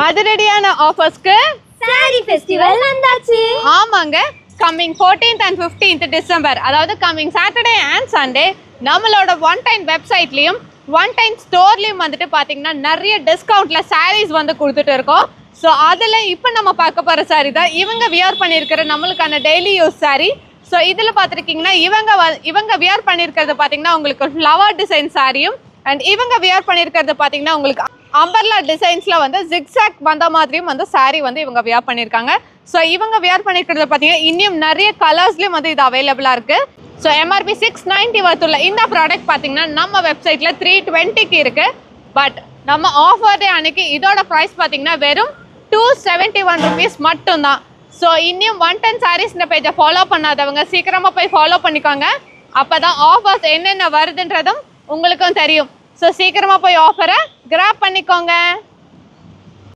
அதிரடியான ஆஃபர்ஸ்க்கு sorry festival வந்தாச்சு. ஆமாங்க, coming 14th and 15th December, அதாவது கம்மிங் சாட்டர்டே அண்ட் சண்டே நம்மளோட ஒன் டைம் வெப்சைட்லயும் ஒன் டைம் ஸ்டோர்லயும் வந்துட்டு பாத்தீங்கன்னா நிறைய டிஸ்கவுண்ட்ல சாரீஸ் வந்து கொடுத்துட்டு இருக்கோம். ஸோ அதில் இப்போ நம்ம பார்க்க போகிற சாரீ தான் இவங்க வியர் பண்ணியிருக்கிற நம்மளுக்கான டெய்லி யூஸ் சாரீ. ஸோ இதில் பார்த்துருக்கீங்கன்னா இவங்க வியர் பண்ணியிருக்கிறது பார்த்தீங்கன்னா உங்களுக்கு ஃப்ளவர் டிசைன் சாரியும், அண்ட் இவங்க வியர் பண்ணியிருக்கிறது பார்த்தீங்கன்னா உங்களுக்கு அம்பர்லா டிசைன்ஸில் வந்து ஜிக்ஸாக் வந்த மாதிரியும் வந்து சாரீ வந்து இவங்க வியர் பண்ணியிருக்காங்க. ஸோ இவங்க வியர் பண்ணியிருக்கிறது பார்த்தீங்கன்னா இன்னும் நிறைய கலர்ஸ்லேயும் வந்து இது அவைலபிளாக இருக்குது. ஸோ MRP 690 வரத்துள்ள இந்த ப்ராடக்ட் பார்த்தீங்கன்னா நம்ம வெப்சைட்டில் 320க்கு இருக்குது. பட் நம்ம ஆஃபர் டே அன்னைக்கு இதோட ப்ரைஸ் பார்த்தீங்கன்னா வெறும் 271 rupees மட்டும்தான். ஸோ இன்னும் 110 sarees இந்த பேஜை ஃபாலோ பண்ணாதவங்க சீக்கிரமாக போய் ஃபாலோ பண்ணிக்கோங்க. அப்போ தான் ஆஃபர்ஸ் என்னென்ன வருதுன்றதும் உங்களுக்கும் தெரியும். ஸோ சீக்கிரமாக போய் ஆஃபரை கிராப் பண்ணிக்கோங்க.